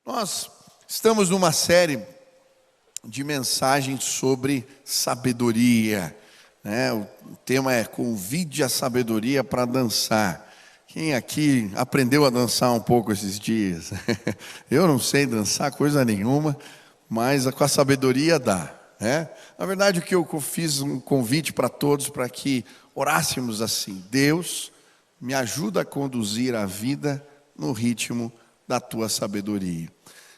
Nós estamos numa série de mensagens sobre sabedoria, né? O tema é Convide a Sabedoria para Dançar. Quem aqui aprendeu a dançar um pouco esses dias? Eu não sei dançar coisa nenhuma, mas com a sabedoria dá, né? Na verdade, o que eu fiz um convite para todos para que orássemos assim: Deus, me ajuda a conduzir a vida no ritmo da tua sabedoria.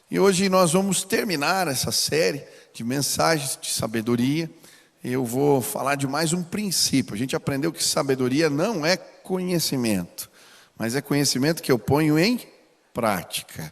E hoje nós vamos terminar essa série de mensagens de sabedoria. Eu vou falar de mais um princípio. A gente aprendeu que sabedoria não é conhecimento, mas é conhecimento que eu ponho em prática.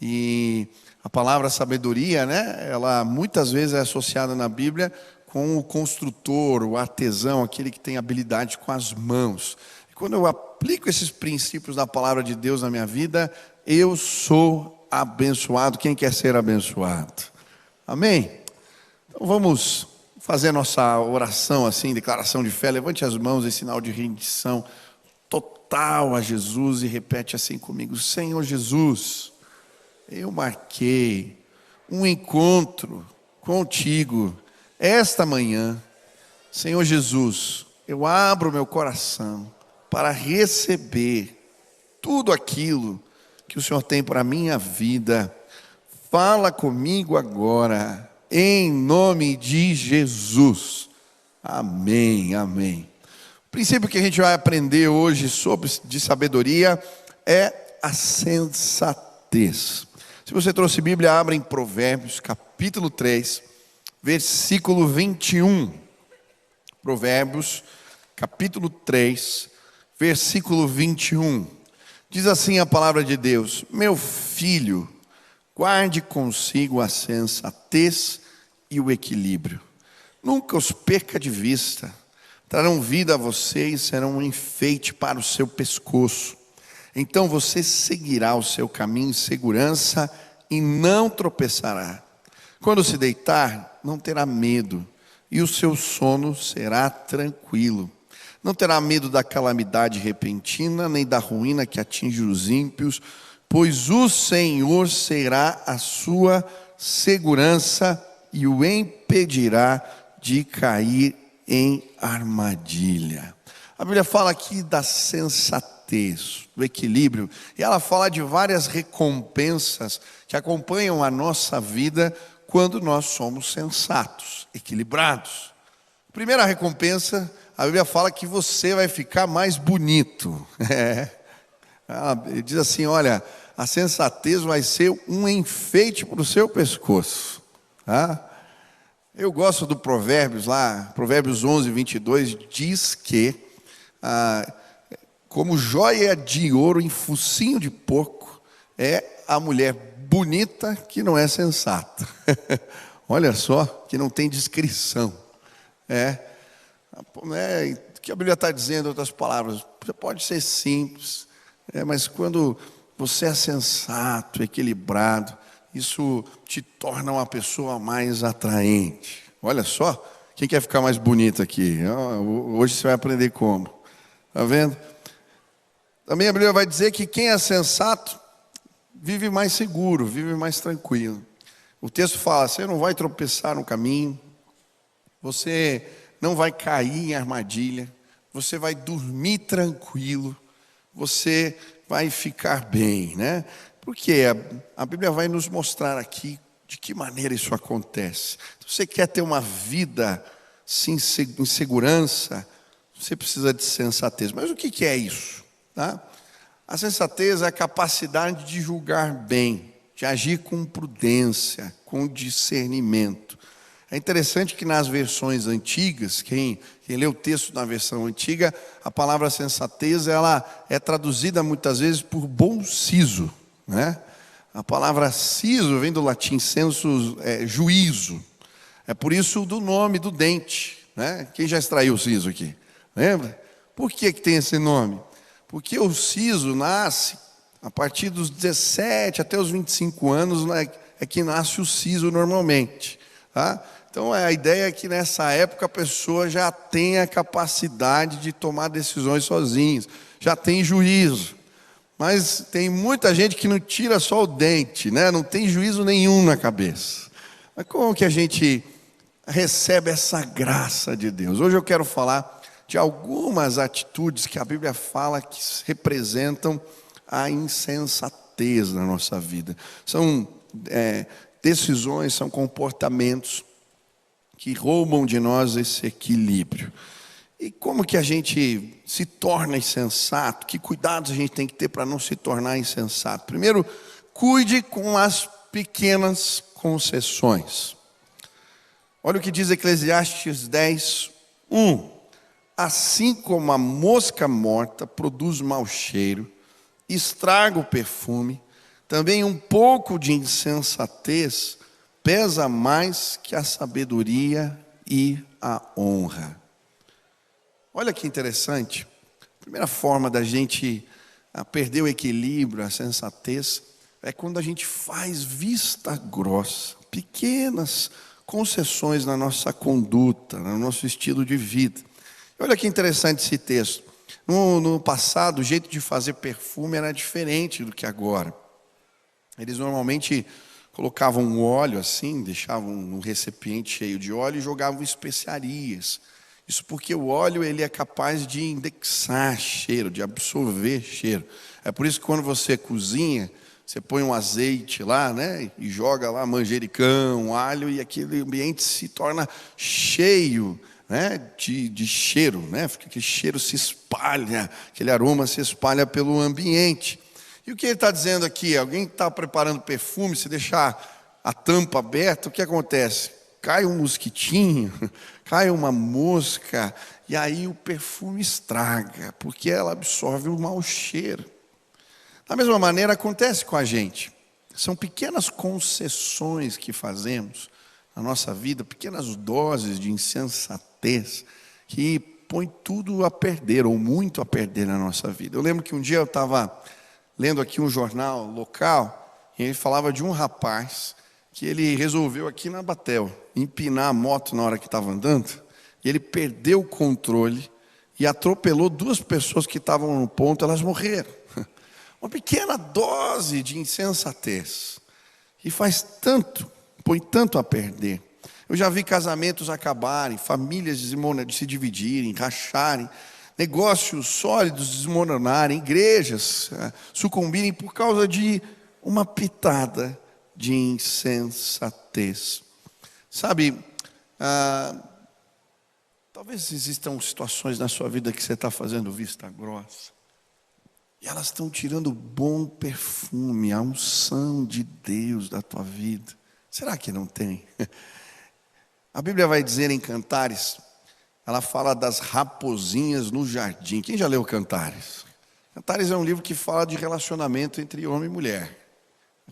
E a palavra sabedoria, né, ela muitas vezes é associada na Bíblia com o construtor, o artesão, aquele que tem habilidade com as mãos. E quando eu aplico esses princípios da palavra de Deus na minha vida, eu sou abençoado. Quem quer ser abençoado? Amém? Então vamos fazer nossa oração assim, declaração de fé. Levante as mãos em sinal de rendição total a Jesus e repete assim comigo: Senhor Jesus, eu marquei um encontro contigo esta manhã. Senhor Jesus, eu abro meu coração para receber tudo aquilo que o Senhor tem para a minha vida. Fala comigo agora, em nome de Jesus. Amém, amém. O princípio que a gente vai aprender hoje de sabedoria é a sensatez. Se você trouxe Bíblia, abra em Provérbios, capítulo 3, versículo 21. Provérbios, capítulo 3, versículo 21. Diz assim a palavra de Deus: meu filho, guarde consigo a sensatez e o equilíbrio. Nunca os perca de vista. Trarão vida a você e serão um enfeite para o seu pescoço. Então você seguirá o seu caminho em segurança e não tropeçará. Quando se deitar, não terá medo, e o seu sono será tranquilo. Não terá medo da calamidade repentina, nem da ruína que atinge os ímpios, pois o Senhor será a sua segurança e o impedirá de cair em armadilha. A Bíblia fala aqui da sensatez, do equilíbrio, e ela fala de várias recompensas que acompanham a nossa vida quando nós somos sensatos, equilibrados. A primeira recompensa, a Bíblia fala que você vai ficar mais bonito. Ele diz assim: olha, a sensatez vai ser um enfeite para o seu pescoço. Eu gosto do Provérbios lá, Provérbios 11, 22, diz que como joia de ouro em focinho de porco é a mulher bonita que não é sensata. Olha só, que não tem descrição. O que a Bíblia está dizendo, em outras palavras, você pode ser simples, mas quando você é sensato, equilibrado, isso te torna uma pessoa mais atraente. Olha só, quem quer ficar mais bonito aqui? Hoje você vai aprender como. Está vendo? Também a Bíblia vai dizer que quem é sensato vive mais seguro, vive mais tranquilo. O texto fala: você não vai tropeçar no caminho, você não vai cair em armadilha, você vai dormir tranquilo, você vai ficar bem, né? Porque a Bíblia vai nos mostrar aqui de que maneira isso acontece. Se você quer ter uma vida sim, em segurança, você precisa de sensatez. Mas o que é isso? A sensatez é a capacidade de julgar bem, de agir com prudência, com discernimento. É interessante que nas versões antigas, quem lê o texto na versão antiga, a palavra sensatez ela é traduzida muitas vezes por bom siso, né? A palavra siso vem do latim sensus, juízo. É por isso do nome do dente, né? Quem já extraiu o siso aqui? Lembra? Por que tem esse nome? Porque o siso nasce a partir dos 17 até os 25 anos, né, é que nasce o siso normalmente, tá? Então a ideia é que nessa época a pessoa já tem a capacidade de tomar decisões sozinhas, já tem juízo. Mas tem muita gente que não tira só o dente, né? Não tem juízo nenhum na cabeça. Mas como que a gente recebe essa graça de Deus? Hoje eu quero falar de algumas atitudes que a Bíblia fala que representam a insensatez na nossa vida. São decisões, são comportamentos que roubam de nós esse equilíbrio. E como que a gente se torna insensato? Que cuidados a gente tem que ter para não se tornar insensato? Primeiro, cuide com as pequenas concessões. Olha o que diz Eclesiastes 10, 1. Assim como a mosca morta produz mau cheiro, estraga o perfume, também um pouco de insensatez pesa mais que a sabedoria e a honra. Olha que interessante. A primeira forma da gente perder o equilíbrio, a sensatez, é quando a gente faz vista grossa, pequenas concessões na nossa conduta, no nosso estilo de vida. Olha que interessante esse texto. No passado, o jeito de fazer perfume era diferente do que agora. Eles normalmente colocavam um óleo assim, deixavam um recipiente cheio de óleo e jogavam especiarias. Isso porque o óleo ele é capaz de indexar cheiro, de absorver cheiro. É por isso que quando você cozinha, você põe um azeite lá, né? E joga lá manjericão, alho, e aquele ambiente se torna cheio, né? De cheiro, né? Aquele cheiro se espalha, aquele aroma se espalha pelo ambiente. E o que ele está dizendo aqui? Alguém está preparando perfume, se deixar a tampa aberta, o que acontece? Cai um mosquitinho, cai uma mosca, e aí o perfume estraga, porque ela absorve o mau cheiro. Da mesma maneira acontece com a gente. São pequenas concessões que fazemos na nossa vida, pequenas doses de insensatez, que põe tudo a perder, ou muito a perder na nossa vida. Eu lembro que um dia eu estava lendo aqui um jornal local, e ele falava de um rapaz que ele resolveu aqui na Batel empinar a moto na hora que estava andando, e ele perdeu o controle e atropelou duas pessoas que estavam no ponto, elas morreram. Uma pequena dose de insensatez, e faz tanto, põe tanto a perder. Eu já vi casamentos acabarem, famílias se dividirem, racharem, negócios sólidos desmoronarem, igrejas sucumbirem por causa de uma pitada de insensatez. Sabe, talvez existam situações na sua vida que você está fazendo vista grossa, e elas estão tirando o bom perfume, a unção de Deus da tua vida. Será que não tem? A Bíblia vai dizer em Cantares, ela fala das raposinhas no jardim. Quem já leu Cantares? Cantares é um livro que fala de relacionamento entre homem e mulher,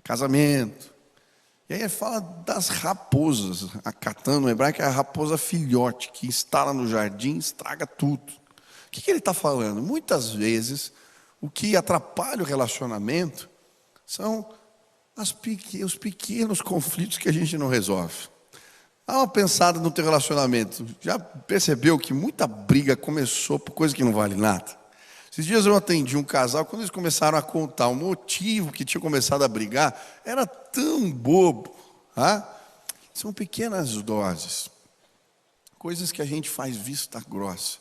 casamento. E aí ele fala das raposas, a catã no hebraico é a raposa filhote, que instala no jardim e estraga tudo. O que ele está falando? Muitas vezes, o que atrapalha o relacionamento são os pequenos conflitos que a gente não resolve. Dá uma pensada no teu relacionamento. Já percebeu que muita briga começou por coisa que não vale nada? Esses dias eu atendi um casal, quando eles começaram a contar o motivo que tinha começado a brigar, era tão bobo. São pequenas doses, coisas que a gente faz vista grossa,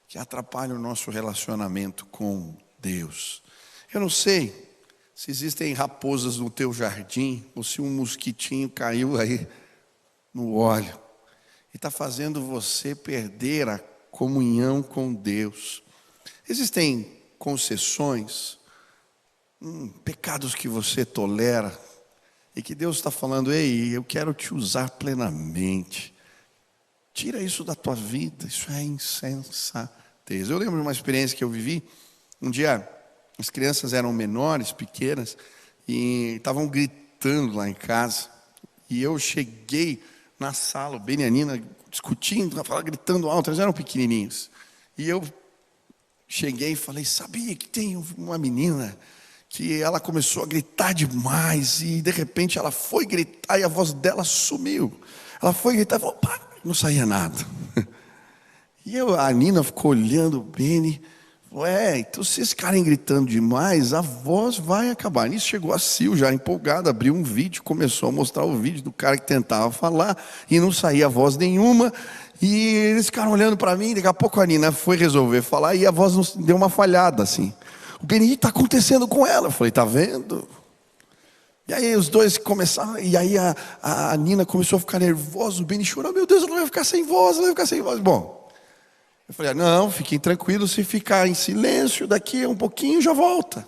que atrapalham o nosso relacionamento com Deus. Eu não sei se existem raposas no teu jardim, ou se um mosquitinho caiu aí no óleo, e está fazendo você perder a comunhão com Deus. Existem concessões, pecados que você tolera, e que Deus está falando, ei, eu quero te usar plenamente. Tira isso da tua vida, isso é insensatez. Eu lembro de uma experiência que eu vivi, um dia as crianças eram menores, pequenas, e estavam gritando lá em casa, e eu cheguei na sala, o Ben e a Nina discutindo, gritando alto, eles eram pequenininhos, e eu cheguei e falei, sabia que tem uma menina que ela começou a gritar demais e de repente ela foi gritar e a voz dela sumiu. Ela foi gritar e falou, não saía nada. E a Nina ficou olhando o Beni, Então se vocês ficarem gritando demais, a voz vai acabar. Nisso chegou a Sil, já empolgada, abriu um vídeo, começou a mostrar o vídeo do cara que tentava falar e não saía voz nenhuma. E eles ficaram olhando para mim, daqui a pouco a Nina foi resolver falar e a voz deu uma falhada assim. O Benny, está acontecendo com ela? Eu falei, tá vendo? E aí os dois começaram, e aí a Nina começou a ficar nervosa, o Benny chorou, meu Deus, ela vai ficar sem voz, ela vai ficar sem voz. Bom, eu falei, não, fiquem tranquilos, se ficar em silêncio, daqui a um pouquinho já volta.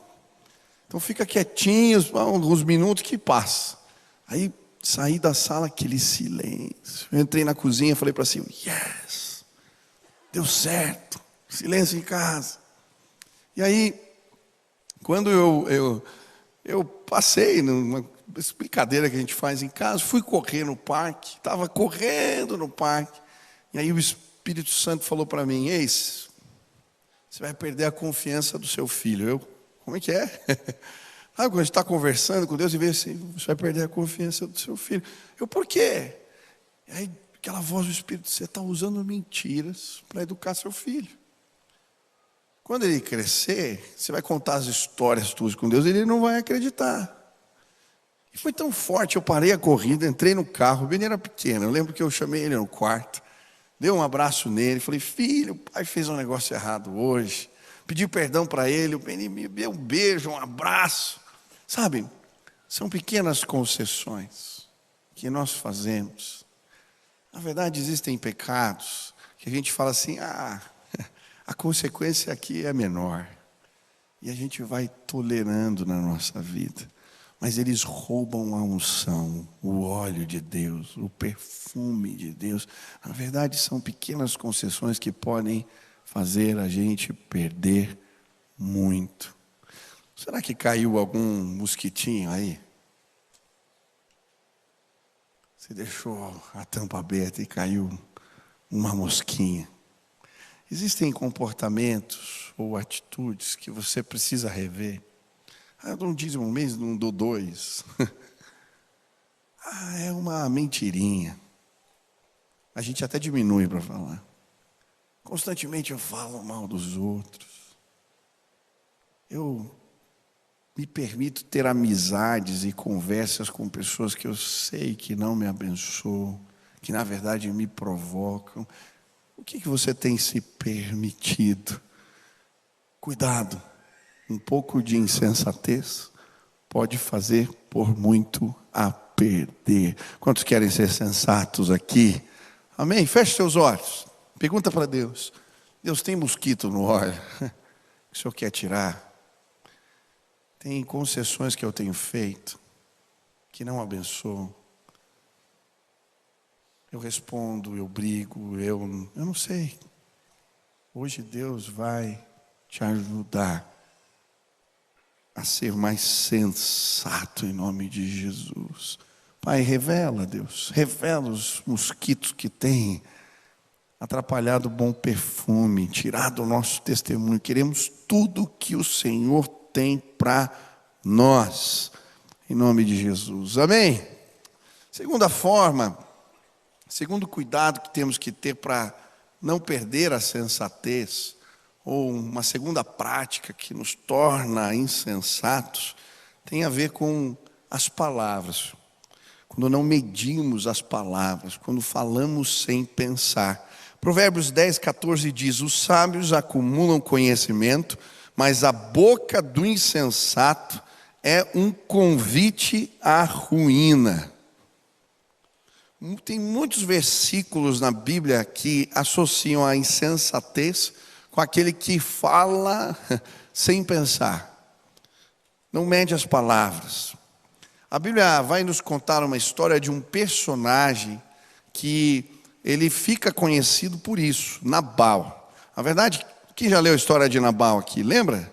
Então fica quietinhos, alguns minutos que passa. Aí saí da sala, aquele silêncio. Eu entrei na cozinha, falei para Sil, yes, deu certo, silêncio em casa. E aí, quando eu passei numa brincadeira que a gente faz em casa, fui correr no parque, estava correndo no parque, e aí o Espírito Santo falou para mim, eis, você vai perder a confiança do seu filho. Como é que é? Quando a gente está conversando com Deus e vê assim, você vai perder a confiança do seu filho. Por quê? E aí aquela voz do Espírito, você está usando mentiras para educar seu filho. Quando ele crescer, você vai contar as histórias tuas com Deus, ele não vai acreditar. E foi tão forte, eu parei a corrida, entrei no carro, o Benny era pequeno, eu lembro que eu chamei ele no quarto, dei um abraço nele, falei, filho, o pai fez um negócio errado hoje, pedi perdão para ele, o Benny me deu um beijo, um abraço. Sabe, são pequenas concessões que nós fazemos. Na verdade, existem pecados que a gente fala assim, a consequência aqui é menor. E a gente vai tolerando na nossa vida. Mas eles roubam a unção, o óleo de Deus, o perfume de Deus. Na verdade, são pequenas concessões que podem fazer a gente perder muito. Será que caiu algum mosquitinho aí? Você deixou a tampa aberta e caiu uma mosquinha. Existem comportamentos ou atitudes que você precisa rever. Eu dou um dízimo um mês, não dou 2. É uma mentirinha. A gente até diminui para falar. Constantemente eu falo mal dos outros. Eu me permito ter amizades e conversas com pessoas que eu sei que não me abençoam, que na verdade me provocam. O que você tem se permitido? Cuidado, um pouco de insensatez pode fazer por muito a perder. Quantos querem ser sensatos aqui? Amém? Feche seus olhos. Pergunta para Deus. Deus, tem mosquito no óleo que o Senhor quer tirar? Tem concessões que eu tenho feito que não abençoam? Eu respondo, eu brigo, eu não sei. Hoje Deus vai te ajudar a ser mais sensato em nome de Jesus. Pai, revela, Deus, revela os mosquitos que têm atrapalhado o bom perfume, tirado o nosso testemunho. Queremos tudo que o Senhor tem para nós, em nome de Jesus. Amém? Segunda forma, segundo cuidado que temos que ter para não perder a sensatez, ou uma segunda prática que nos torna insensatos, tem a ver com as palavras. Quando não medimos as palavras, quando falamos sem pensar. Provérbios 10, 14 diz, os sábios acumulam conhecimento, mas a boca do insensato é um convite à ruína. Tem muitos versículos na Bíblia que associam a insensatez com aquele que fala sem pensar. Não mede as palavras. A Bíblia vai nos contar uma história de um personagem que ele fica conhecido por isso, Nabal. Na verdade, quem já leu a história de Nabal aqui, lembra?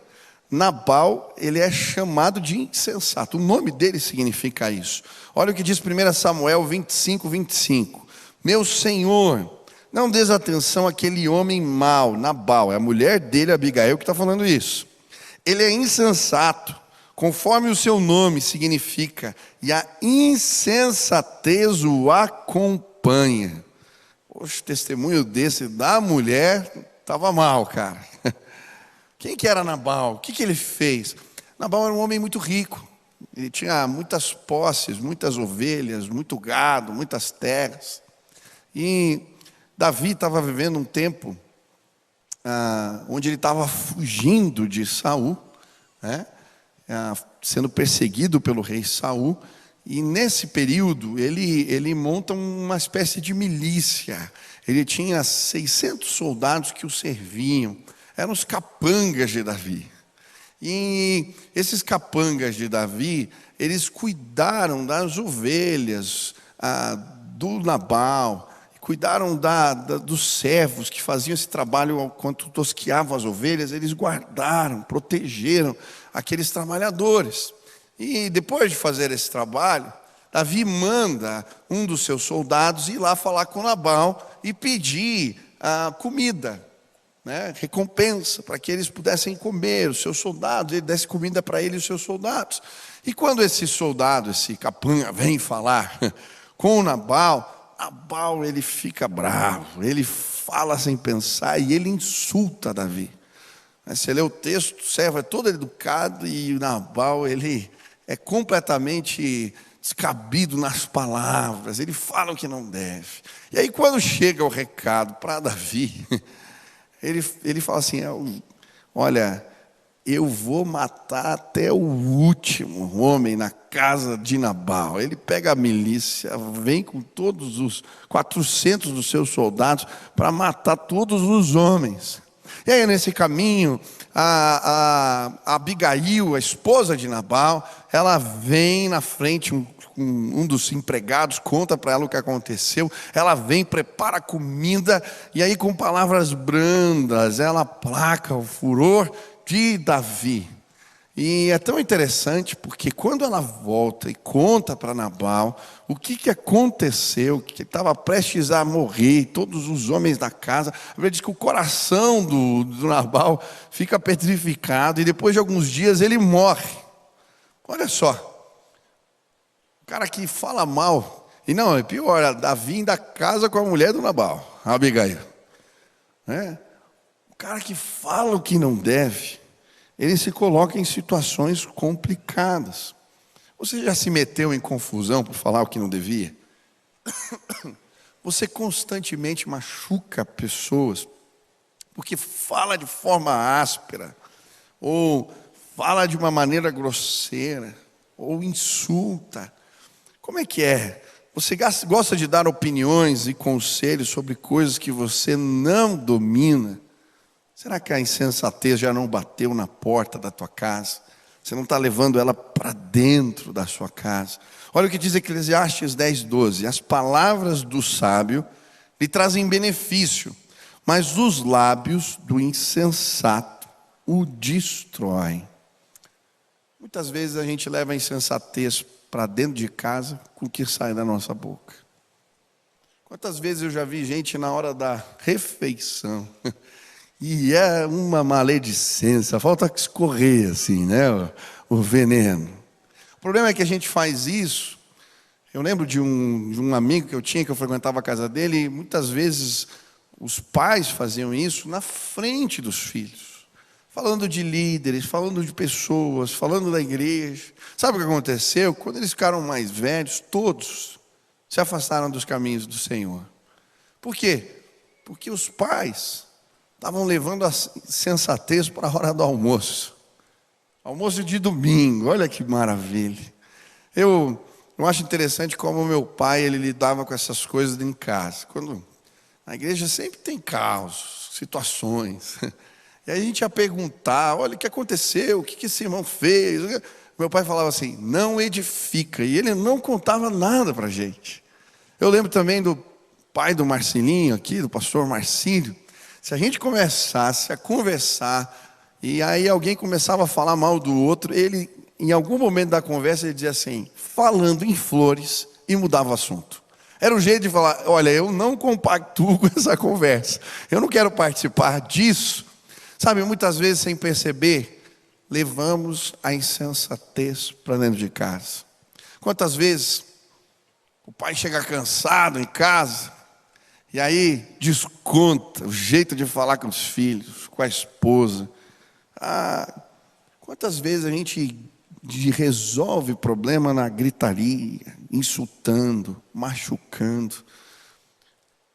Nabal, ele é chamado de insensato. O nome dele significa isso. Olha o que diz 1 Samuel 25, 25. Meu Senhor, não des atenção àquele homem mau, Nabal. É a mulher dele, Abigail, que está falando isso. Ele é insensato, conforme o seu nome significa. E a insensatez o acompanha. Poxa, o testemunho desse da mulher estava mal, cara. O Quem que era Nabal? O que ele fez? Nabal era um homem muito rico. Ele tinha muitas posses, muitas ovelhas, muito gado, muitas terras. E Davi estava vivendo um tempo onde ele estava fugindo de Saul, né? Sendo perseguido pelo rei Saul. E nesse período ele monta uma espécie de milícia. Ele tinha 600 soldados que o serviam. Eram os capangas de Davi. E esses capangas de Davi, eles cuidaram das ovelhas do Nabal, cuidaram dos servos que faziam esse trabalho enquanto tosqueavam as ovelhas. Eles guardaram, protegeram aqueles trabalhadores. E depois de fazer esse trabalho, Davi manda um dos seus soldados ir lá falar com Nabal e pedir comida, né, recompensa, para que eles pudessem comer, os seus soldados, ele desse comida para ele e os seus soldados. E quando esse soldado, esse capanha, vem falar com Nabal, ele fica bravo, ele fala sem pensar e ele insulta Davi. Você lê o texto, o servo é todo educado e o Nabal, ele é completamente descabido nas palavras, ele fala o que não deve. E aí quando chega o recado para Davi, ele fala assim, olha, eu vou matar até o último homem na casa de Nabal. Ele pega a milícia, vem com todos os 400 dos seus soldados para matar todos os homens. E aí nesse caminho, a Abigail, a esposa de Nabal, ela vem na frente, um dos empregados conta para ela o que aconteceu. Ela vem, prepara a comida, e aí com palavras brandas, ela aplaca o furor de Davi. E é tão interessante, porque quando ela volta e conta para Nabal o que aconteceu, que estava prestes a morrer, todos os homens da casa, a Bíblia diz que o coração do Nabal fica petrificado, e depois de alguns dias ele morre. Olha só, o cara que fala mal, e não, é pior, Davi ainda casa com a mulher do Nabal, a Abigail. O cara que fala o que não deve, ele se coloca em situações complicadas. Você já se meteu em confusão por falar o que não devia? Você constantemente machuca pessoas porque fala de forma áspera, ou fala de uma maneira grosseira, ou insulta. Como é que é? Você gosta de dar opiniões e conselhos sobre coisas que você não domina? Será que a insensatez já não bateu na porta da tua casa? Você não está levando ela para dentro da sua casa? Olha o que diz Eclesiastes 10:12. As palavras do sábio lhe trazem benefício, mas os lábios do insensato o destroem. Muitas vezes a gente leva a insensatez para dentro de casa com o que sai da nossa boca. Quantas vezes eu já vi gente na hora da refeição... E é uma maledicência, falta escorrer assim, né, o veneno. O problema é que a gente faz isso. Eu lembro de um amigo que eu tinha, que eu frequentava a casa dele, e muitas vezes os pais faziam isso na frente dos filhos. Falando de líderes, falando de pessoas, falando da igreja. Sabe o que aconteceu? Quando eles ficaram mais velhos, todos se afastaram dos caminhos do Senhor. Por quê? Porque os pais estavam levando a sensatez para a hora do almoço. Almoço de domingo, olha que maravilha. Eu acho interessante como o meu pai, ele lidava com essas coisas em casa. Na igreja sempre tem caos, situações. E aí a gente ia perguntar, olha o que aconteceu, o que esse irmão fez. Meu pai falava assim, não edifica. E ele não contava nada para a gente. Eu lembro também do pai do Marcelinho aqui, do pastor Marcílio. Se a gente começasse a conversar, e aí alguém começava a falar mal do outro, ele, em algum momento da conversa, ele dizia assim, falando em flores, e mudava o assunto. Era um jeito de falar, olha, eu não compactuo com essa conversa, eu não quero participar disso. Sabe, muitas vezes, sem perceber, levamos a insensatez para dentro de casa. Quantas vezes o pai chega cansado em casa, e aí desconta o jeito de falar com os filhos, com a esposa. Quantas vezes a gente resolve o problema na gritaria, insultando, machucando?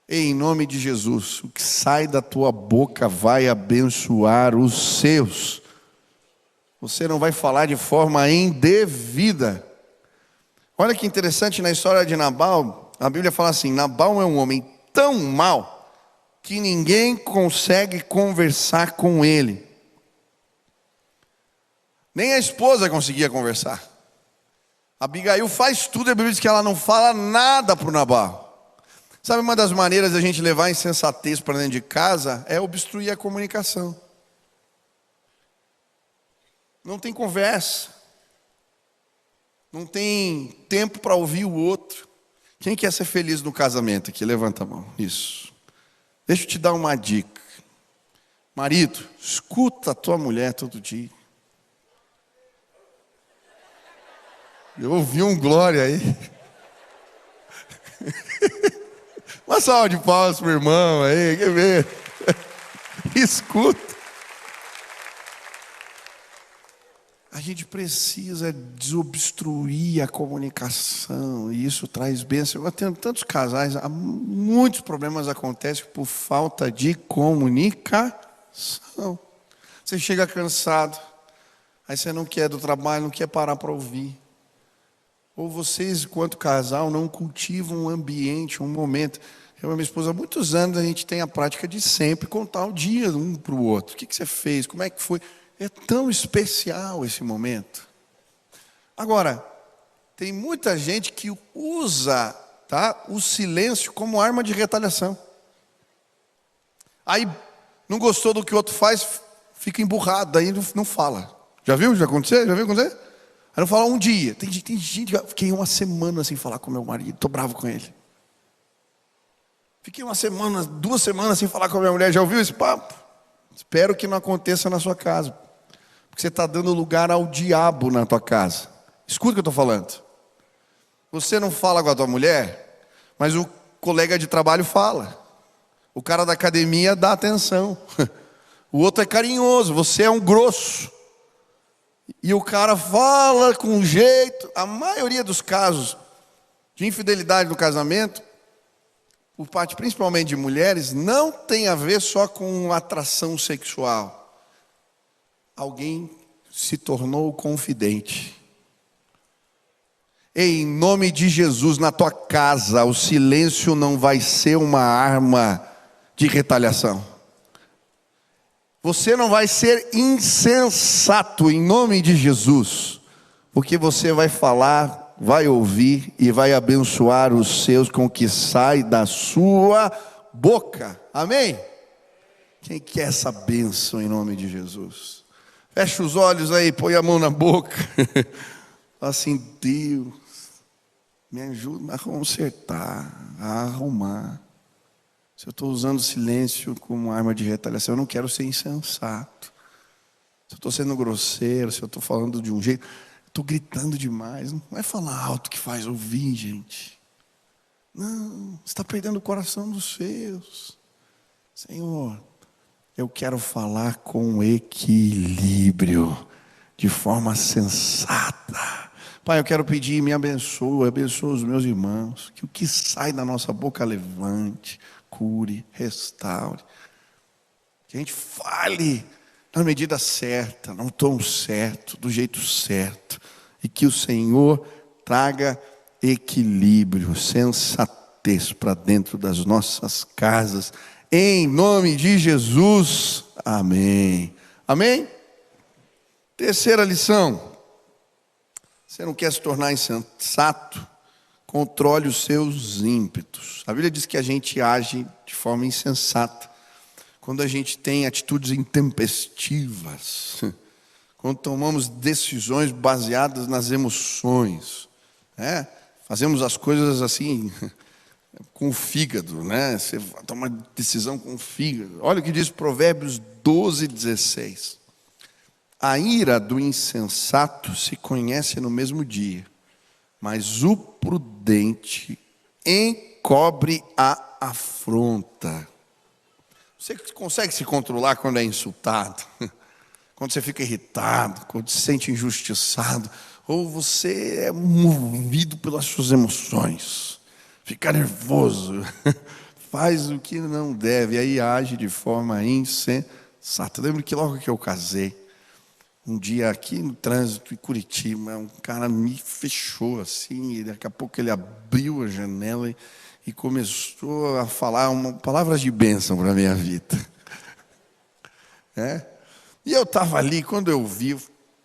Ei, em nome de Jesus, o que sai da tua boca vai abençoar os seus. Você não vai falar de forma indevida. Olha que interessante, na história de Nabal, a Bíblia fala assim: Nabal é um homem tão mau que ninguém consegue conversar com ele. Nem a esposa conseguia conversar. Abigail faz tudo, a Bíblia diz que ela não fala nada para o Nabal. Sabe, uma das maneiras da gente levar a insensatez para dentro de casa é obstruir a comunicação. Não tem conversa. Não tem tempo para ouvir o outro. Quem quer ser feliz no casamento aqui? Levanta a mão. Isso. Deixa eu te dar uma dica. Marido, escuta a tua mulher todo dia. Eu ouvi um glória aí. Uma salva de palmas para o irmão aí, quer ver? Escuta. A gente precisa desobstruir a comunicação, e isso traz bênção. Eu tenho tantos casais, muitos problemas acontecem por falta de comunicação. Você chega cansado, aí você não quer do trabalho, não quer parar para ouvir. Ou vocês, enquanto casal, não cultivam um ambiente, um momento. Eu e minha esposa, há muitos anos, a gente tem a prática de sempre contar o dia um para o outro. O que você fez? Como é que foi? É tão especial esse momento. Agora, tem muita gente que usa, o silêncio como arma de retaliação. Aí, não gostou do que o outro faz, fica emburrado, daí não fala. Já viu? Já aconteceu? Já viu acontecer? Aí não fala um dia. Tem gente, fiquei uma semana sem falar com meu marido, estou bravo com ele. Fiquei uma semana, 2 semanas sem falar com a minha mulher. Já ouviu esse papo? Espero que não aconteça na sua casa. Porque você está dando lugar ao diabo na tua casa. Escuta o que eu estou falando. Você não fala com a tua mulher, mas o colega de trabalho fala. O cara da academia dá atenção. O outro é carinhoso, você é um grosso. E o cara fala com jeito. A maioria dos casos de infidelidade no casamento, por parte principalmente de mulheres, não tem a ver só com atração sexual. Alguém se tornou confidente. Em nome de Jesus, na tua casa, o silêncio não vai ser uma arma de retaliação. Você não vai ser insensato em nome de Jesus, porque você vai falar, vai ouvir e vai abençoar os seus com o que sai da sua boca. Amém? Quem quer essa bênção em nome de Jesus? Fecha os olhos aí, põe a mão na boca. Fala assim: Deus, me ajuda a consertar, a arrumar. Se eu estou usando o silêncio como arma de retaliação, eu não quero ser insensato. Se eu estou sendo grosseiro, se eu estou falando de um jeito, estou gritando demais. Não é falar alto que faz ouvir, gente. Não, você está perdendo o coração dos seus. Senhor, eu quero falar com equilíbrio, de forma sensata. Pai, eu quero pedir, me abençoa os meus irmãos, que o que sai da nossa boca levante, cure, restaure. Que a gente fale na medida certa, no tom certo, do jeito certo. E que o Senhor traga equilíbrio, sensatez para dentro das nossas casas. Em nome de Jesus. Amém. Amém? Terceira lição. Você não quer se tornar insensato? Controle os seus ímpetos. A Bíblia diz que a gente age de forma insensata quando a gente tem atitudes intempestivas, quando tomamos decisões baseadas nas emoções, né? Fazemos as coisas assim com o fígado, né? Você toma uma decisão com o fígado. Olha o que diz Provérbios 12:16. A ira do insensato se conhece no mesmo dia, mas o prudente encobre a afronta. Você consegue se controlar quando é insultado? quando você fica irritado, quando se sente injustiçado, ou você é movido pelas suas emoções, fica nervoso, faz o que não deve, aí age de forma insensata. Eu lembro que logo que eu casei, um dia aqui no trânsito em Curitiba, um cara me fechou assim, e daqui a pouco ele abriu a janela e começou a falar palavras de bênção para a minha vida. E eu estava ali, quando eu vi,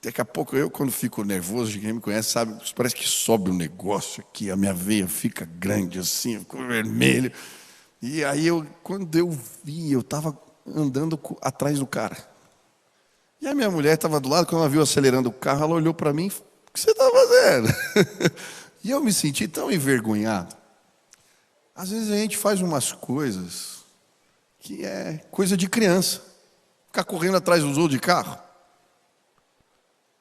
daqui a pouco eu, quando fico nervoso, quem me conhece sabe, parece que sobe um negócio aqui, a minha veia fica grande assim, eu fico vermelho. E aí, quando eu vi, eu estava andando atrás do cara. E a minha mulher estava do lado, quando ela viu acelerando o carro, ela olhou para mim, o que você está fazendo? E eu me senti tão envergonhado. Às vezes a gente faz umas coisas que é coisa de criança. Ficar correndo atrás dos outros de carro.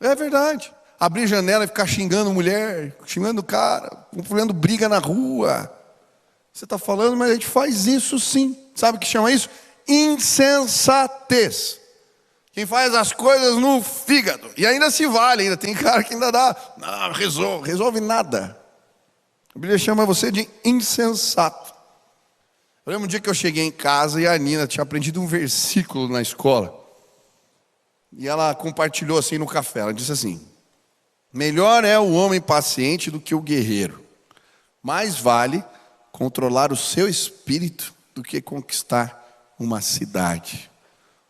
É verdade. Abrir janela e ficar xingando mulher, xingando cara, confrontando briga na rua. Você está falando, mas a gente faz isso sim. Sabe o que chama isso? Insensatez. Quem faz as coisas no fígado. E ainda se vale, ainda tem cara que ainda dá. Não, resolve nada. A Bíblia chama você de insensato. Eu lembro um dia que eu cheguei em casa e a Nina tinha aprendido um versículo na escola. E ela compartilhou assim no café. Ela disse assim: melhor é o homem paciente do que o guerreiro. Mais vale controlar o seu espírito do que conquistar uma cidade.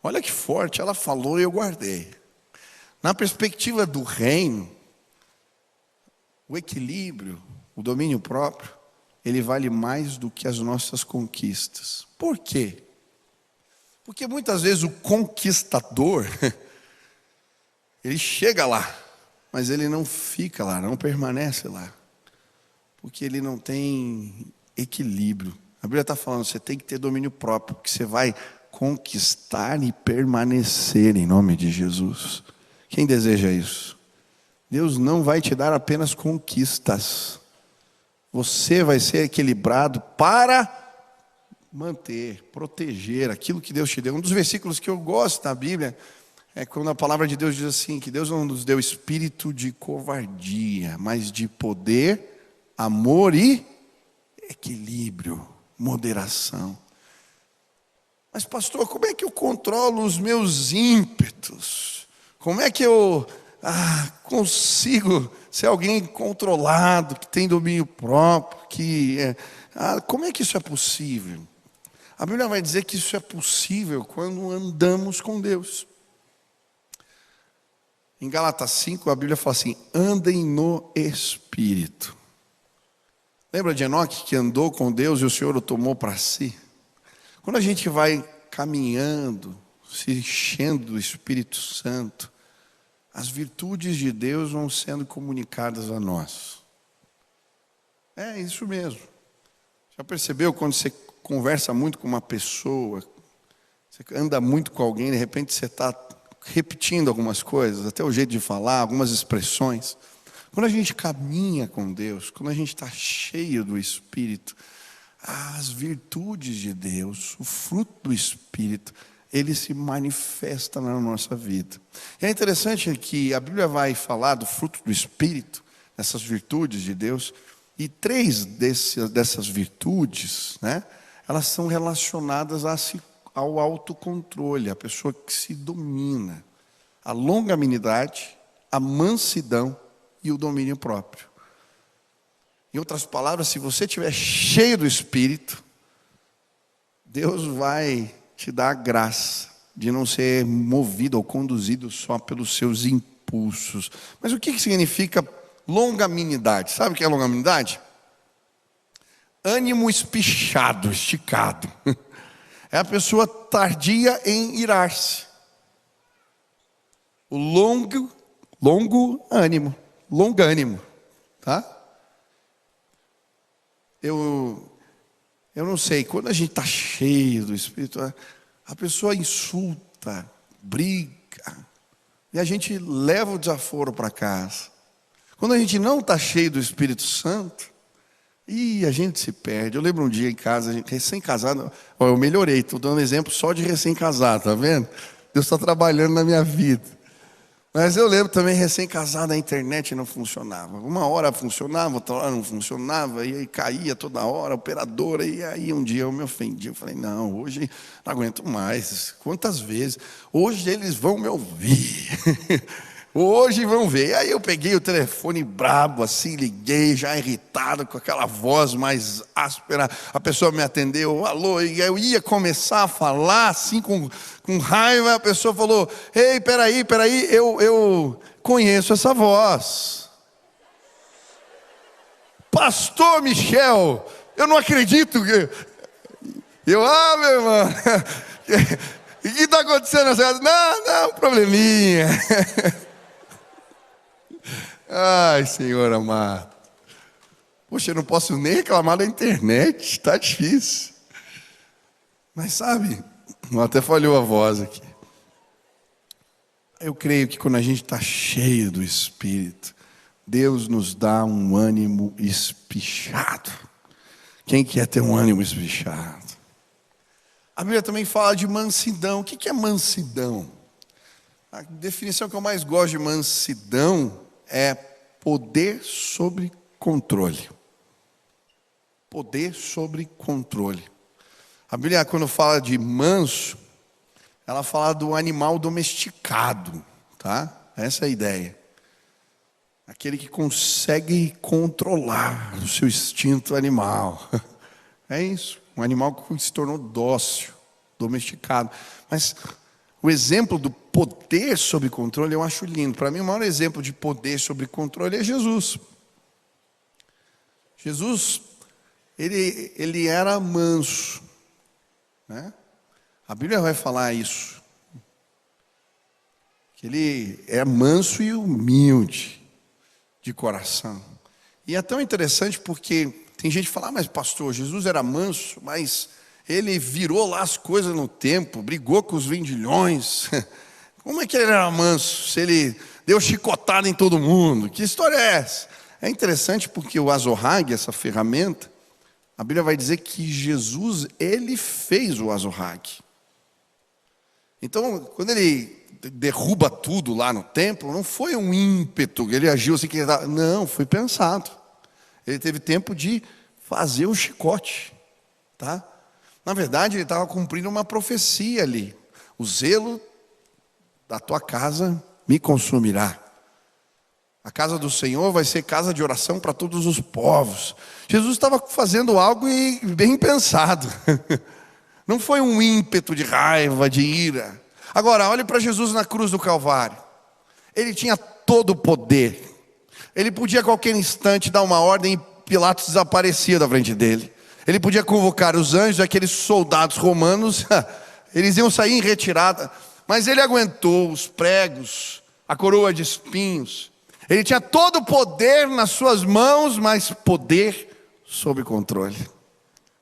Olha que forte, ela falou e eu guardei. Na perspectiva do reino, o equilíbrio, o domínio próprio, ele vale mais do que as nossas conquistas. Por quê? Porque muitas vezes o conquistador, ele chega lá, mas ele não fica lá, não permanece lá. Porque ele não tem equilíbrio. A Bíblia está falando, você tem que ter domínio próprio, que você vai conquistar e permanecer em nome de Jesus. Quem deseja isso? Deus não vai te dar apenas conquistas. Você vai ser equilibrado para manter, proteger aquilo que Deus te deu. Um dos versículos que eu gosto da Bíblia é quando a palavra de Deus diz assim, que Deus não nos deu espírito de covardia, mas de poder, amor e equilíbrio, moderação. Mas pastor, como é que eu controlo os meus ímpetos? Como é que eu consigo ser alguém controlado, que tem domínio próprio, como é que isso é possível? A Bíblia vai dizer que isso é possível quando andamos com Deus. Em Gálatas 5, a Bíblia fala assim, andem no Espírito. Lembra de Enoque que andou com Deus e o Senhor o tomou para si? Quando a gente vai caminhando, se enchendo do Espírito Santo, as virtudes de Deus vão sendo comunicadas a nós. É isso mesmo. Já percebeu quando você conversa muito com uma pessoa, você anda muito com alguém, de repente você está repetindo algumas coisas, até o jeito de falar, algumas expressões. Quando a gente caminha com Deus, quando a gente está cheio do Espírito, as virtudes de Deus, o fruto do Espírito, ele se manifesta na nossa vida. E é interessante que a Bíblia vai falar do fruto do Espírito, dessas virtudes de Deus, e 3 dessas virtudes, elas são relacionadas ao autocontrole, a pessoa que se domina, a longanimidade, a mansidão e o domínio próprio. Em outras palavras, se você estiver cheio do Espírito, Deus vai te dá a graça de não ser movido ou conduzido só pelos seus impulsos. Mas o que significa longanimidade? Sabe o que é longanimidade? Ânimo espichado, esticado. É a pessoa tardia em irar-se. O longânimo, tá? Eu não sei, quando a gente está cheio do Espírito, a pessoa insulta, briga, e a gente leva o desaforo para casa. Quando a gente não está cheio do Espírito Santo, a gente se perde. Eu lembro um dia em casa, recém-casado, eu melhorei, estou dando exemplo só de recém-casado, tá vendo? Deus está trabalhando na minha vida. Mas eu lembro também, recém-casado, a internet não funcionava. Uma hora funcionava, outra hora não funcionava, e aí caía toda hora, a operadora, e aí um dia eu me ofendi. Eu falei, não, hoje não aguento mais. Quantas vezes? Hoje eles vão me ouvir. Hoje vão ver. E aí eu peguei o telefone brabo, assim, liguei, já irritado, com aquela voz mais áspera. A pessoa me atendeu, alô, e eu ia começar a falar, assim, com raiva. A pessoa falou, ei, peraí, eu conheço essa voz. Pastor Michel, eu não acredito que... meu irmão, o que está acontecendo nessa casa? Não, probleminha. Ai, Senhor amado. Poxa, eu não posso nem reclamar da internet, está difícil. Mas sabe, até falhou a voz aqui. Eu creio que quando a gente está cheio do Espírito, Deus nos dá um ânimo espichado. Quem quer ter um ânimo espichado? A Bíblia também fala de mansidão. O que é mansidão? A definição que eu mais gosto de mansidão é poder sobre controle. Poder sobre controle. A Bíblia, quando fala de manso, ela fala do animal domesticado, tá? Essa é a ideia. Aquele que consegue controlar o seu instinto animal. É isso, um animal que se tornou dócil, domesticado. Mas o exemplo do poder sobre controle eu acho lindo. Para mim, o maior exemplo de poder sobre controle é Jesus. Jesus, ele era manso, né? A Bíblia vai falar isso. Que ele é manso e humilde de coração. E é tão interessante porque tem gente que fala, mas pastor, Jesus era manso, mas ele virou lá as coisas no templo, brigou com os vendilhões. Como é que ele era manso, se ele deu chicotada em todo mundo? Que história é essa? É interessante porque o azorrague, essa ferramenta, a Bíblia vai dizer que Jesus, ele fez o azorrague. Então, quando ele derruba tudo lá no templo, não foi um ímpeto, ele agiu assim, não, foi pensado. Ele teve tempo de fazer o chicote, tá? Na verdade, ele estava cumprindo uma profecia ali. O zelo da tua casa me consumirá. A casa do Senhor vai ser casa de oração para todos os povos. Jesus estava fazendo algo bem pensado. Não foi um ímpeto de raiva, de ira. Agora, olhe para Jesus na cruz do Calvário. Ele tinha todo o poder. Ele podia a qualquer instante dar uma ordem e Pilatos desaparecia da frente dele. Ele podia convocar os anjos, aqueles soldados romanos, eles iam sair em retirada. Mas ele aguentou os pregos, a coroa de espinhos. Ele tinha todo o poder nas suas mãos, mas poder sob controle.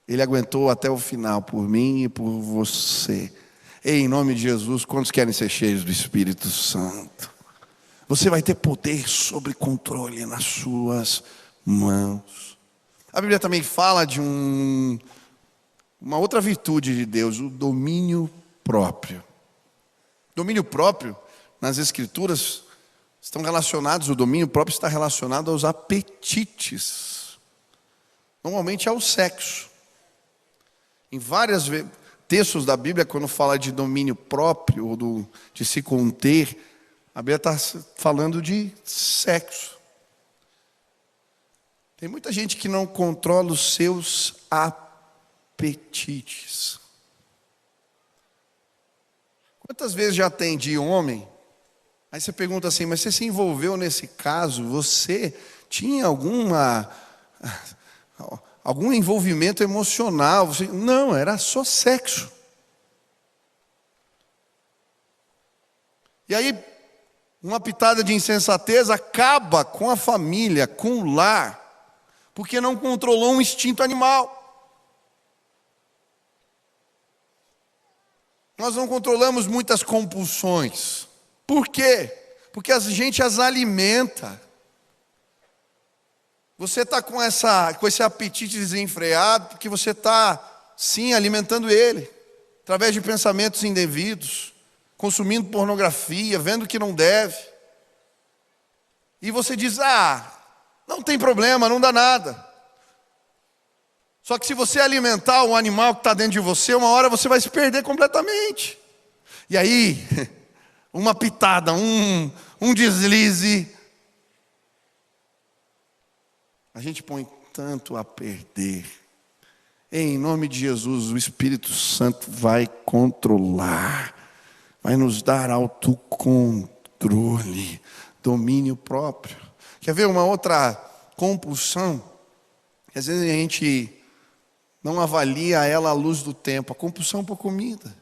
Ele aguentou até o final, por mim e por você. E em nome de Jesus, quantos querem ser cheios do Espírito Santo? Você vai ter poder sobre controle nas suas mãos. A Bíblia também fala de uma outra virtude de Deus, o domínio próprio. Domínio próprio, nas Escrituras, estão relacionados, o domínio próprio está relacionado aos apetites. Normalmente ao sexo. Em vários textos da Bíblia, quando fala de domínio próprio, ou de se conter, a Bíblia está falando de sexo. Tem muita gente que não controla os seus apetites. Quantas vezes já atendi homem? Aí você pergunta assim, mas você se envolveu nesse caso? Você tinha algum envolvimento emocional? Não, era só sexo. E aí, uma pitada de insensatez acaba com a família, com o lar, porque não controlou um instinto animal. Nós não controlamos muitas compulsões. Por quê? Porque a gente as alimenta. Você está com esse apetite desenfreado, porque você está, sim, alimentando ele, através de pensamentos indevidos, consumindo pornografia, vendo que não deve. E você diz, não tem problema, não dá nada. Só que se você alimentar o animal que está dentro de você, uma hora você vai se perder completamente. E aí, uma pitada, um deslize, a gente põe tanto a perder. Em nome de Jesus, o Espírito Santo vai controlar, vai nos dar autocontrole, domínio próprio. Quer ver uma outra compulsão? Às vezes a gente não avalia ela à luz do tempo, a compulsão por comida.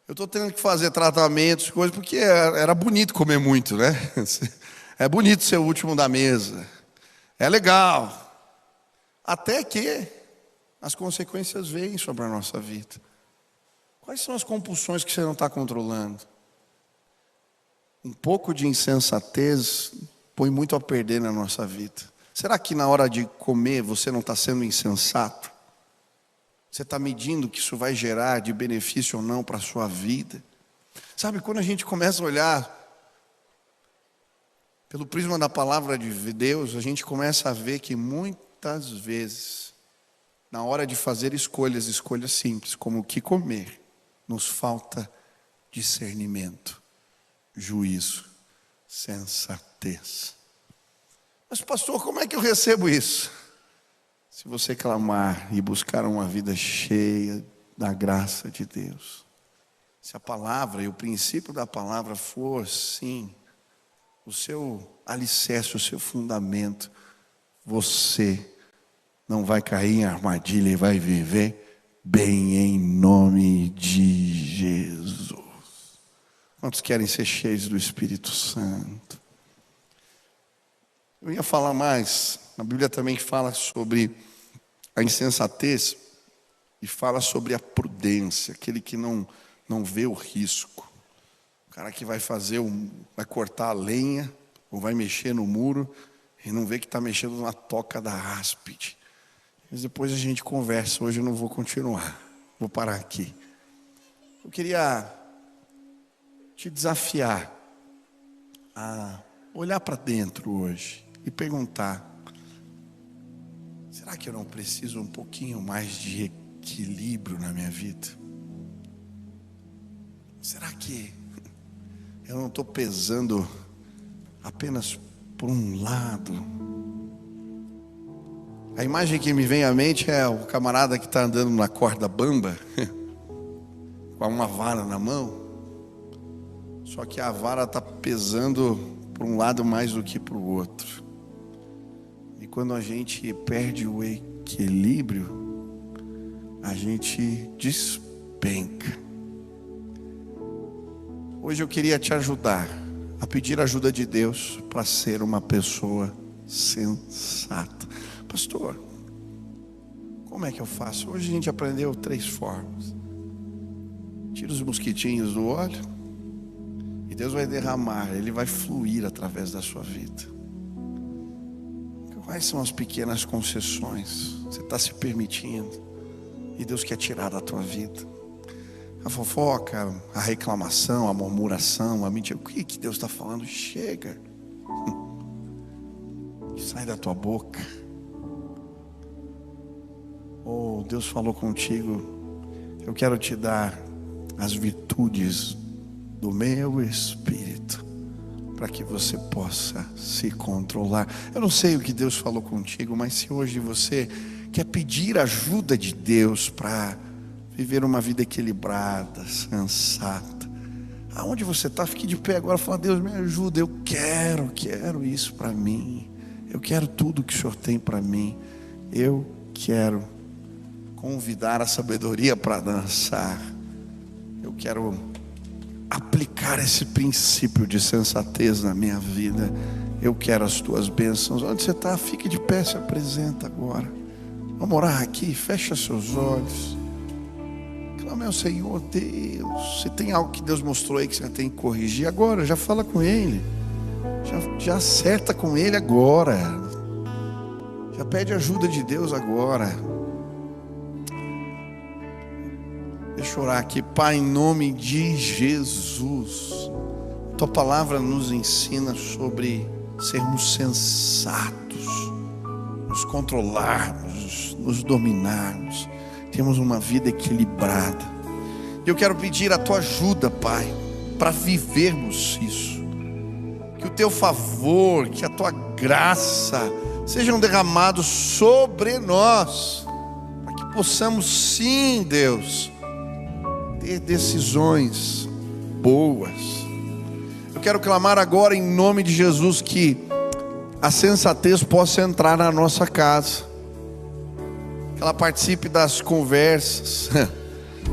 Eu estou tendo que fazer tratamentos, coisas, porque era bonito comer muito, né? É bonito ser o último da mesa. É legal. Até que as consequências vêm sobre a nossa vida. Quais são as compulsões que você não está controlando? Um pouco de insensatez põe muito a perder na nossa vida. Será que na hora de comer você não está sendo insensato? Você está medindo o que isso vai gerar de benefício ou não para a sua vida? Sabe, quando a gente começa a olhar pelo prisma da palavra de Deus, a gente começa a ver que muitas vezes, na hora de fazer escolhas simples, como o que comer, nos falta discernimento, juízo, sensatez. Mas pastor, como é que eu recebo isso? Se você clamar e buscar uma vida cheia da graça de Deus. Se a palavra e o princípio da palavra for, sim, o seu alicerce, o seu fundamento, você não vai cair em armadilha e vai viver bem em nome de Jesus. Quantos querem ser cheios do Espírito Santo? Eu ia falar mais, a Bíblia também fala sobre a insensatez e fala sobre a prudência, aquele que não vê o risco. O cara que vai vai cortar a lenha, ou vai mexer no muro, e não vê que está mexendo na toca da áspide. Mas depois a gente conversa, hoje eu não vou continuar, vou parar aqui. Eu queria te desafiar a olhar para dentro hoje e perguntar: será que eu não preciso um pouquinho mais de equilíbrio na minha vida? Será que eu não estou pesando apenas por um lado? A imagem que me vem à mente é o camarada que está andando na corda bamba, com uma vara na mão, só que a vara está pesando por um lado mais do que para o outro. E quando a gente perde o equilíbrio, a gente despenca. Hoje eu queria te ajudar a pedir a ajuda de Deus para ser uma pessoa sensata. Pastor, como é que eu faço? Hoje a gente aprendeu 3 formas. Tira os mosquitinhos do óleo e Deus vai derramar, Ele vai fluir através da sua vida. Quais são as pequenas concessões que você está se permitindo e Deus quer tirar da tua vida? A fofoca, a reclamação, a murmuração, a mentira. O que Deus está falando? Chega. Sai da tua boca. Oh, Deus falou contigo: eu quero te dar as virtudes do meu Espírito, para que você possa se controlar. Eu não sei o que Deus falou contigo, mas se hoje você quer pedir ajuda de Deus para viver uma vida equilibrada, sensata, aonde você está, fique de pé agora e fala: Deus, me ajuda, eu quero isso para mim. Eu quero tudo que o Senhor tem para mim. Eu quero convidar a sabedoria para dançar. Eu quero aplicar esse princípio de sensatez na minha vida. Eu quero as tuas bênçãos. Onde você está, fique de pé, se apresenta agora. Vamos orar aqui, fecha seus olhos. Clame ao Senhor. Deus, se tem algo que Deus mostrou aí que você tem que corrigir agora, já fala com Ele. Já acerta com Ele agora. Já pede ajuda de Deus agora. Deixa eu orar aqui. Pai, em nome de Jesus, Tua palavra nos ensina sobre sermos sensatos, nos controlarmos, nos dominarmos, termos uma vida equilibrada. Eu quero pedir a Tua ajuda, Pai, para vivermos isso. Que o Teu favor, que a Tua graça sejam derramados sobre nós, para que possamos sim, Deus, ter decisões boas. Eu quero clamar agora em nome de Jesus que a sensatez possa entrar na nossa casa, que ela participe das conversas,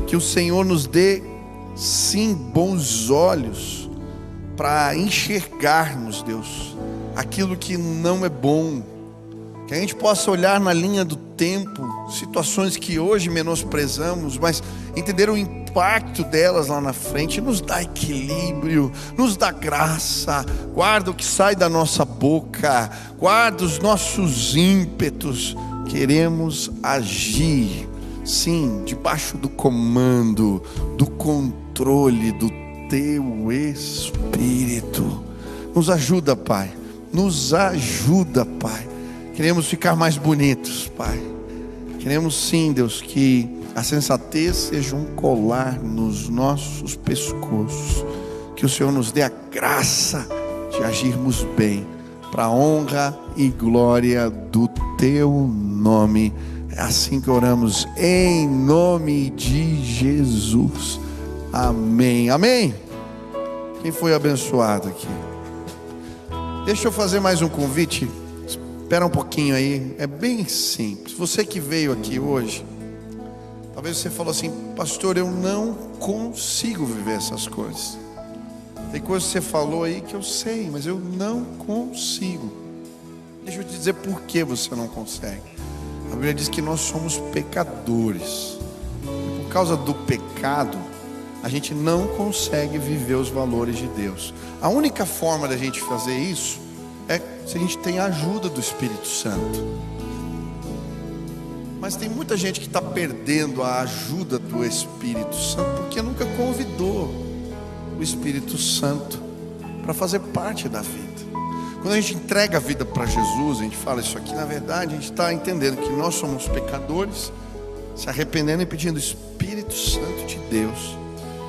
que o Senhor nos dê sim bons olhos para enxergarmos, Deus, aquilo que não é bom, que a gente possa olhar na linha do tempo situações que hoje menosprezamos, mas entender o impacto delas lá na frente. Nos dá equilíbrio, nos dá graça, guarda o que sai da nossa boca, guarda os nossos ímpetos. Queremos agir, sim, debaixo do comando, do controle do Teu Espírito. Nos ajuda, Pai, nos ajuda, Pai. Queremos ficar mais bonitos, Pai. Queremos sim, Deus, que a sensatez seja um colar nos nossos pescoços. Que o Senhor nos dê a graça de agirmos bem, para a honra e glória do Teu nome. É assim que oramos, em nome de Jesus. Amém. Amém. Quem foi abençoado aqui? Deixa eu fazer mais um convite. Espera um pouquinho aí. É bem simples. Você que veio aqui hoje, talvez você falou assim: pastor, eu não consigo viver essas coisas. Tem coisas que você falou aí que eu sei, mas eu não consigo. Deixa eu te dizer por que você não consegue. A Bíblia diz que nós somos pecadores. E por causa do pecado, a gente não consegue viver os valores de Deus. A única forma da gente fazer isso é se a gente tem a ajuda do Espírito Santo. Mas tem muita gente que está perdendo a ajuda do Espírito Santo porque nunca convidou o Espírito Santo para fazer parte da vida. Quando a gente entrega a vida para Jesus, a gente fala isso aqui, na verdade a gente está entendendo que nós somos pecadores, se arrependendo e pedindo: Espírito Santo de Deus,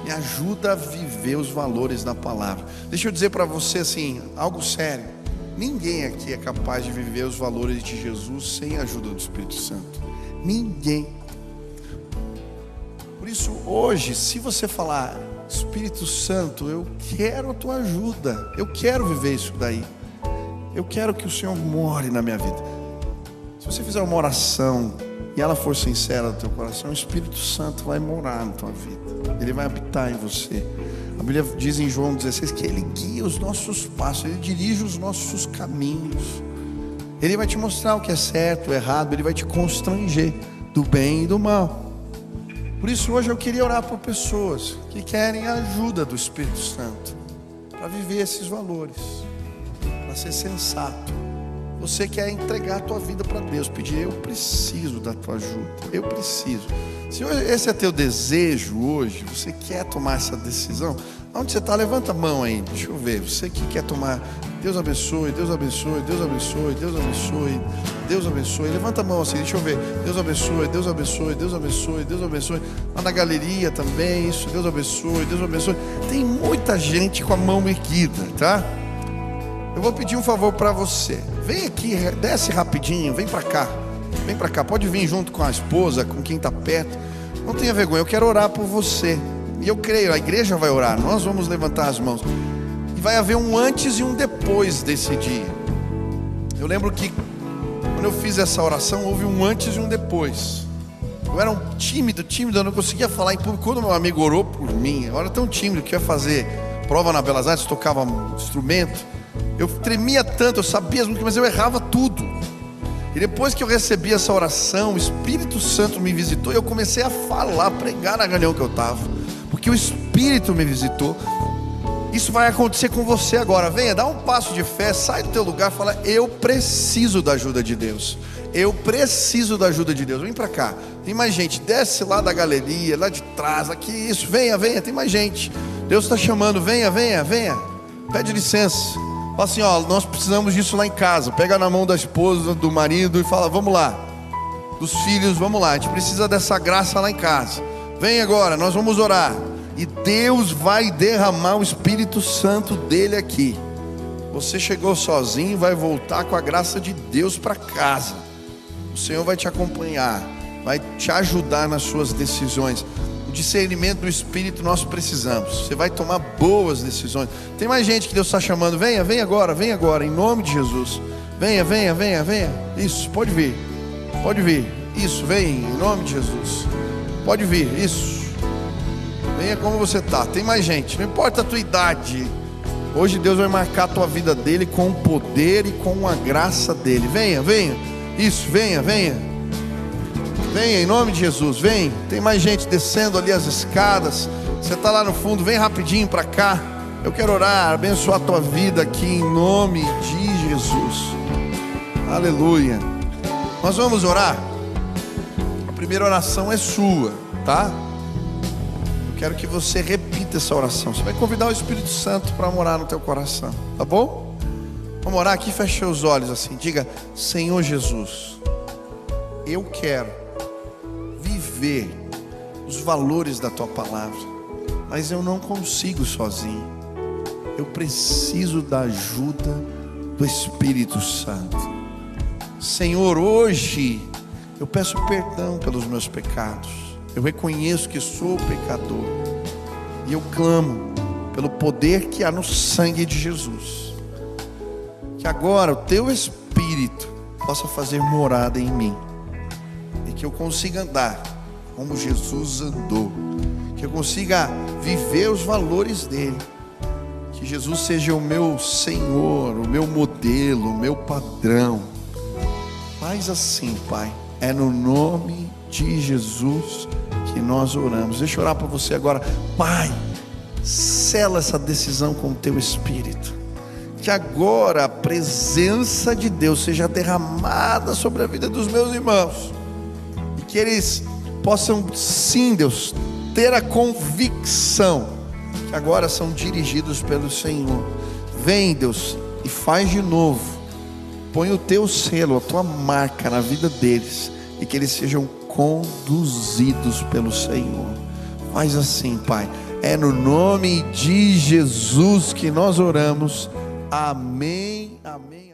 me ajuda a viver os valores da palavra. Deixa eu dizer para você assim, algo sério. Ninguém aqui é capaz de viver os valores de Jesus sem a ajuda do Espírito Santo. Ninguém. Por isso hoje, se você falar: Espírito Santo, eu quero a Tua ajuda, eu quero viver isso daí, eu quero que o Senhor more na minha vida. Se você fizer uma oração e ela for sincera do teu coração, o Espírito Santo vai morar na tua vida, Ele vai habitar em você. A Bíblia diz em João 16 que Ele guia os nossos passos, Ele dirige os nossos caminhos. Ele vai te mostrar o que é certo, o errado, Ele vai te constranger do bem e do mal. Por isso hoje eu queria orar por pessoas que querem a ajuda do Espírito Santo para viver esses valores, para ser sensato. Você quer entregar a tua vida para Deus, pedir: eu preciso da tua ajuda, eu preciso. Se esse é teu desejo hoje, você quer tomar essa decisão, onde você está? Levanta a mão aí, deixa eu ver. Você que quer tomar: Deus abençoe, Deus abençoe, Deus abençoe, Deus abençoe, Deus abençoe. Levanta a mão assim, deixa eu ver. Deus abençoe, Deus abençoe, Deus abençoe, Deus abençoe. Lá na galeria também, isso, Deus abençoe, Deus abençoe. Tem muita gente com a mão erguida, tá? Eu vou pedir um favor para você. Vem aqui, desce rapidinho, vem para cá. Vem para cá, pode vir junto com a esposa, com quem está perto. Não tenha vergonha, eu quero orar por você. E eu creio, a igreja vai orar, nós vamos levantar as mãos. E vai haver um antes e um depois desse dia. Eu lembro que quando eu fiz essa oração, houve um antes e um depois. Eu era um tímido, eu não conseguia falar em público. Quando meu amigo orou por mim, eu era tão tímido que ia fazer prova na Belas Artes, tocava instrumento. Eu tremia tanto, eu sabia as músicas, mas eu errava tudo. E depois que eu recebi essa oração, o Espírito Santo me visitou e eu comecei a falar, pregar na reunião que eu estava, porque o Espírito me visitou. Isso vai acontecer com você agora. Venha, dá um passo de fé, sai do teu lugar e fala: eu preciso da ajuda de Deus, Eu preciso da ajuda de Deus. Vem para cá. Tem mais gente. Desce lá da galeria, lá de trás. Aqui, isso. Venha, venha. Tem mais gente. Deus está chamando. Venha, venha, venha. Pede licença. Fala assim, ó, nós precisamos disso lá em casa. Pega na mão da esposa, do marido e fala, vamos lá. Dos filhos, vamos lá. A gente precisa dessa graça lá em casa. Vem agora, nós vamos orar. E Deus vai derramar o Espírito Santo dele aqui. Você chegou sozinho, vai voltar com a graça de Deus para casa. O Senhor vai te acompanhar, vai te ajudar nas suas decisões. O discernimento do Espírito nós precisamos. Você vai tomar boas decisões. Tem mais gente que Deus está chamando. Venha, venha agora, em nome de Jesus. Venha, venha, venha, venha. Isso, pode vir. Pode vir. Isso, vem, em nome de Jesus. Pode vir, isso. Venha como você está. Tem mais gente, não importa a tua idade. Hoje Deus vai marcar a tua vida dele com o poder e com a graça dele. Venha, venha. Isso, venha, venha. Venha em nome de Jesus, vem. Tem mais gente descendo ali as escadas. Você está lá no fundo, vem rapidinho para cá. Eu quero orar, abençoar a tua vida aqui em nome de Jesus. Aleluia. Nós vamos orar. A primeira oração é sua, tá? Eu quero que você repita essa oração. Você vai convidar o Espírito Santo para morar no teu coração, tá bom? Vamos orar aqui, feche os olhos assim. Diga, Senhor Jesus, eu quero viver os valores da tua palavra, mas eu não consigo sozinho. Eu preciso da ajuda do Espírito Santo. Senhor, hoje eu peço perdão pelos meus pecados. Eu reconheço que sou pecador e eu clamo pelo poder que há no sangue de Jesus. Que agora o teu Espírito possa fazer morada em mim e que eu consiga andar como Jesus andou, que eu consiga viver os valores dele, que Jesus seja o meu Senhor, o meu modelo, o meu padrão. Faz assim, Pai, é no nome de Jesus que nós oramos. Deixa eu orar para você agora. Pai, sela essa decisão com o teu Espírito, que agora a presença de Deus seja derramada sobre a vida dos meus irmãos, e que eles possam, sim, Deus, ter a convicção que agora são dirigidos pelo Senhor. Vem, Deus, e faz de novo. Põe o teu selo, a tua marca na vida deles, e que eles sejam conduzidos pelo Senhor. Faz assim, Pai. É no nome de Jesus que nós oramos. Amém, amém.